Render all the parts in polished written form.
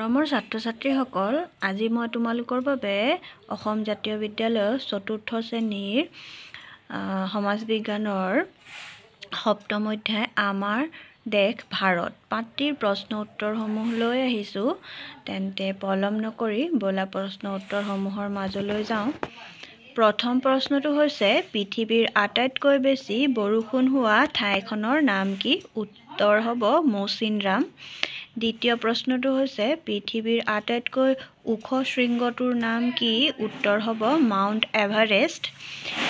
মৰমৰ ছাত্ৰ-ছাত্ৰীসকল, আজি মই তোমালোকৰ বাবে অসম জাতীয় বিদ্যালয়ৰ চতুৰ্থ শ্ৰেণীৰ সমাজ বিজ্ঞানৰ সপ্তম অধ্যায় আমাৰ দেশ ভাৰত পাঠটিৰ প্ৰশ্ন উত্তৰসমূহ লৈ আহিছোঁ। তেন্তে পলম নকৰি বলা প্ৰশ্ন উত্তৰসমূহৰ মাজলৈ যাওঁ। প্ৰথম প্ৰশ্নটো হৈছে পৃথিৱীৰ আটাইতকৈ বেছি বৰষুণ হোৱা ঠাইখনৰ নাম কি? উত্তৰ হ'ব মৌচিনৰাম। দ্বিতীয় প্ৰশ্নটো হৈছে পৃথিৱীৰ আটাইতকৈ ওখ শৃংগটোৰ নাম কি? উত্তৰ হ'ব মাউণ্ট এভাৰেষ্ট।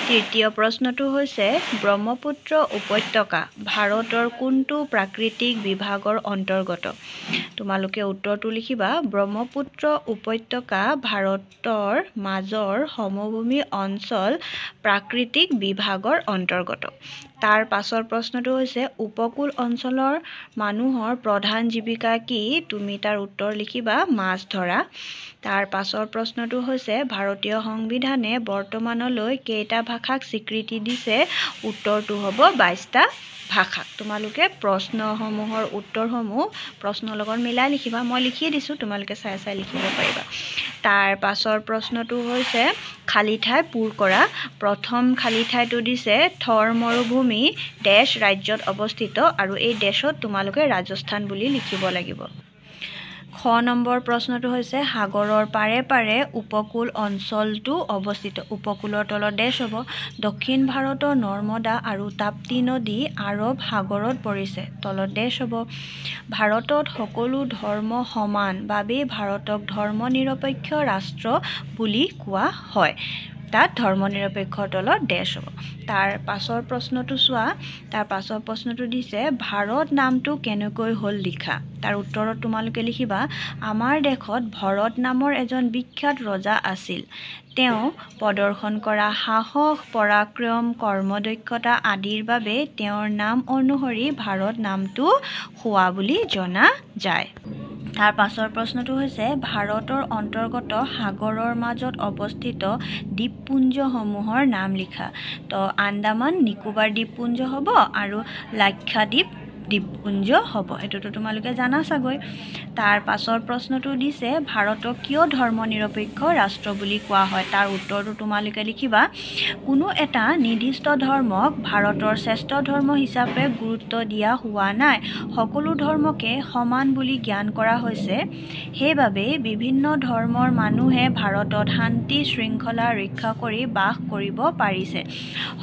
তৃতীয় প্ৰশ্নটো হৈছে ব্ৰহ্মপুত্ৰ উপত্যকা ভাৰতৰ কোনটো প্ৰাকৃতিক বিভাগৰ অন্তৰ্গত? তোমালোকে উত্তৰটো লিখিবা। ব্ৰহ্মপুত্ৰ উপত্যকা ভাৰতৰ মাজৰ সমভূমি অঞ্চল প্ৰাকৃতিক বিভাগৰ অন্তৰ্গত। তাৰ পাছৰ প্ৰশ্নটো হৈছে উপকূল অঞ্চলৰ মানুহৰ প্ৰধান জীৱিকা কি? তুমি তাৰ উত্তৰ লিখিবা মাছ ধৰা। তাৰ পাছৰ প্ৰশ্নটো হৈছে ভাৰতীয় সংবিধানে বৰ্তমানলৈ কেইটা ভাষাক স্বীকৃতি দিছে? উত্তৰটো হ'ব 22টা ভাষাক। তোমালোকে প্ৰশ্নসমূহৰ উত্তৰসমূহ প্ৰশ্নৰ লগত মিলাই লিখিবা। মই লিখি দিছোঁ, তোমালোকে চাই চাই লিখিব পাৰিবা। তাৰ পাছৰ প্ৰশ্নটো হৈছে খালী ঠাই পূৰ কৰা। প্ৰথম খালী ঠাইটো দিছে থৰ মৰুভূমি ডেছ ৰাজ্যত অৱস্থিত আৰু এই ডেছত তোমালোকে ৰাজস্থান বুলি লিখিব লাগিব। খ নম্বৰ প্ৰশ্নটো হৈছে সাগৰৰ পাৰে পাৰে উপকূল অঞ্চলটো অৱস্থিত। উপকূলৰ তলত ডেছ হ'ব। দক্ষিণ ভাৰতৰ নৰ্মদা আৰু তাপ্তি নদী আৰৱ সাগৰত পৰিছে। তলত ডেছ হ'ব। ভাৰতত সকলো ধৰ্ম সমান বাবেই ভাৰতক ধৰ্মনিৰপেক্ষ ৰাষ্ট্ৰ বুলি কোৱা হয়। তাত ধৰ্মনিৰপেক্ষৰ তলত ডেছ হ'ব। তাৰ পাছৰ প্ৰশ্নটো চোৱা। তাৰ পাছৰ প্ৰশ্নটো দিছে ভাৰত নামটো কেনেকৈ হ'ল লিখা। তাৰ উত্তৰত তোমালোকে লিখিবা আমাৰ দেশত ভৰত নামৰ এজন বিখ্যাত ৰজা আছিল। তেওঁ প্ৰদৰ্শন কৰা সাহস পৰাক্ৰম কৰ্মদক্ষতা আদিৰ বাবে তেওঁৰ নাম অনুসৰি ভাৰত নামটো হোৱা বুলি জনা যায়। তাৰ পাছৰ প্ৰশ্নটো হৈছে ভাৰতৰ অন্তৰ্গত সাগৰৰ মাজত অৱস্থিত দ্বীপপুঞ্জসমূহৰ নাম লিখা। তো আন্দামান নিকোবাৰ দ্বীপপুঞ্জ হ'ব আৰু লাক্ষাদ্বীপ দ্বীপপুঞ্জ হ'ব। এইটোতো তোমালোকে জানা চাগৈ। তাৰ পাছৰ প্ৰশ্নটো দিছে ভাৰতক কিয় ধৰ্মনিৰপেক্ষ ৰাষ্ট্ৰ বুলি কোৱা হয়? তাৰ উত্তৰটো তোমালোকে লিখিবা কোনো এটা নিৰ্দিষ্ট ধৰ্মক ভাৰতৰ শ্ৰেষ্ঠ ধৰ্ম হিচাপে গুৰুত্ব দিয়া হোৱা নাই। সকলো ধৰ্মকে সমান বুলি জ্ঞান কৰা হৈছে। সেইবাবে বিভিন্ন ধৰ্মৰ মানুহে ভাৰতত শান্তি শৃংখলা ৰক্ষা কৰি বাস কৰিব পাৰিছে।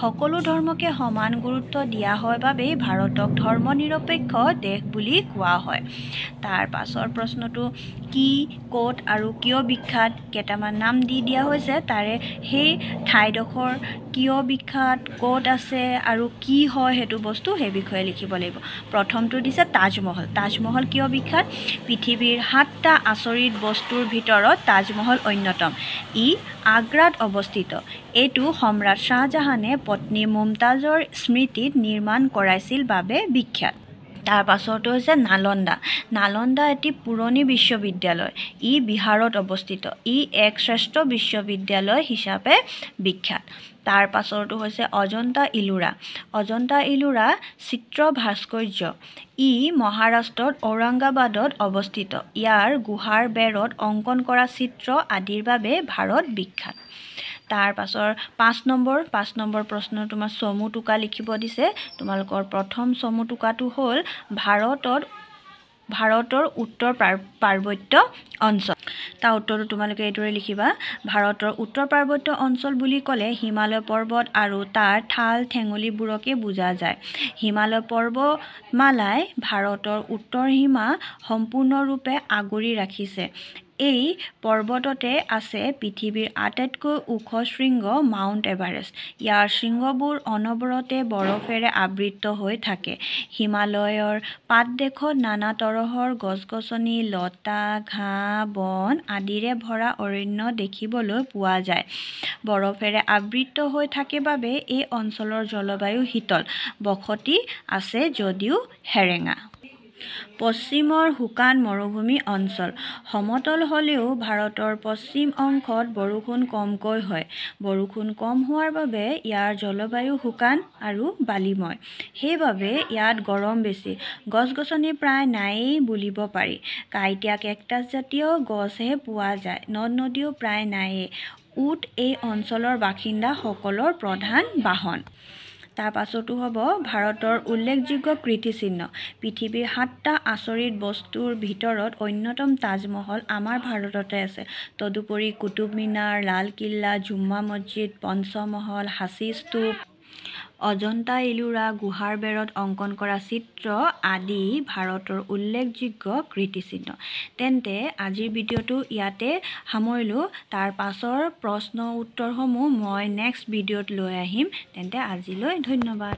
সকলো ধৰ্মকে সমান গুৰুত্ব দিয়া হয় বাবেই ভাৰতক ধৰ্মনিৰপেক্ষ দেশ বুলি কোৱা হয়। তাৰ পাছৰ প্ৰশ্নটো কি ক'ত আৰু কিয় বিখ্যাত? কেইটামান নাম দি দিয়া হৈছে তাৰে সেই ঠাইডোখৰ কিয় বিখ্যাত, ক'ত আছে আৰু কি হয় সেইটো বস্তু সেই বিষয়ে লিখিব লাগিব। প্ৰথমটো দিছে তাজমহল। তাজমহল কিয় বিখ্যাত? পৃথিৱীৰ 7টা আচৰিত বস্তুৰ ভিতৰত তাজমহল অন্যতম। ই আগ্ৰাত অৱস্থিত। এইটো সম্ৰাট শ্বাহজাহানে পত্নী মুমতাজৰ স্মৃতিত নিৰ্মাণ কৰাইছিল বাবে বিখ্যাত। তাৰ পাছৰটো হৈছে নালন্দা। নালন্দা এটি পুৰণি বিশ্ববিদ্যালয়। ই বিহাৰত অৱস্থিত। ই এক শ্ৰেষ্ঠ বিশ্ববিদ্যালয় হিচাপে বিখ্যাত। তাৰ পাছৰটো হৈছে অজন্তা ইলোৰা। অজন্তা ইলোৰা চিত্ৰ ভাস্কৰ্য। ই মহাৰাষ্ট্ৰত ঔৰংগাবাদত অৱস্থিত। ইয়াৰ গুহাৰ বেৰত অংকন কৰা চিত্ৰ আদিৰ বাবে ভাৰত বিখ্যাত। তাৰ পাছৰ 5 নম্বৰ প্ৰশ্ন তোমাৰ চমু টোকা লিখিব দিছে। তোমালোকৰ প্ৰথম চমু টোকাটো হ'ল ভাৰতৰ উত্তৰ পাৰ্বত্য অঞ্চল। তাৰ উত্তৰটো তোমালোকে এইদৰে লিখিবা ভাৰতৰ উত্তৰ পাৰ্বত্য অঞ্চল বুলি ক'লে হিমালয় পৰ্বত আৰু তাৰ ঠাল ঠেঙুলিবোৰকে বুজা যায়। হিমালয় পৰ্বতমালাই ভাৰতৰ উত্তৰ সীমা সম্পূৰ্ণৰূপে আগুৰি ৰাখিছে। এই পৰ্বততে আছে পৃথিৱীৰ আটাইতকৈ ওখ শৃংগ মাউণ্ট এভাৰেষ্ট। ইয়াৰ শৃংগবোৰ অনবৰতে বৰফেৰে আবৃত হৈ থাকে। হিমালয়ৰ পাদদেশত নানা তৰহৰ গছ-গছনি লতা ঘাঁহ বন আদিৰে ভৰা অৰণ্য দেখিবলৈ পোৱা যায়। বৰফেৰে আবৃত হৈ থাকে বাবে এই অঞ্চলৰ জলবায়ু শীতল। বসতি আছে যদিও সেৰেঙা। পশ্চিমৰ শুকান মৰুভূমি অঞ্চল। সমতল হ'লেও ভাৰতৰ পশ্চিম অংশত বৰষুণ কমকৈ হয়। বৰষুণ কম হোৱাৰ বাবে ইয়াৰ জলবায়ু শুকান আৰু বালিময়। সেইবাবে ইয়াত গৰম বেছি। গছ-গছনি প্ৰায় নায়েই বুলিব পাৰি। কাঁইটীয়া কেকটাছ জাতীয় গছহে পোৱা যায়। নদ-নদীও প্ৰায় নায়েই। উট এই অঞ্চলৰ বাসিন্দাসকলৰ প্ৰধান বাহন। তাৰ পাছতো হ'ব ভাৰতৰ উল্লেখযোগ্য কীৰ্তিচিহ্ন। পৃথিৱীৰ 7টা আচৰিত বস্তুৰ ভিতৰত অন্যতম তাজমহল আমাৰ ভাৰততে আছে। তদুপৰি কুতুব মিনাৰ, লালকিল্লা, জুম্মা মছজিদ, পঞ্চমহল, সাঁচী স্তূপ, অজন্তা ইলোৰা গুহাৰ বেৰত অংকন কৰা চিত্ৰ আদি ভাৰতৰ উল্লেখযোগ্য কীৰ্তিচিহ্ন। তেন্তে আজিৰ ভিডিঅ'টো ইয়াতে সামৰিলোঁ। তাৰ পাছৰ প্ৰশ্ন উত্তৰসমূহ মই নেক্সট ভিডিঅ'ত লৈ আহিম। তেন্তে আজিলৈ ধন্যবাদ।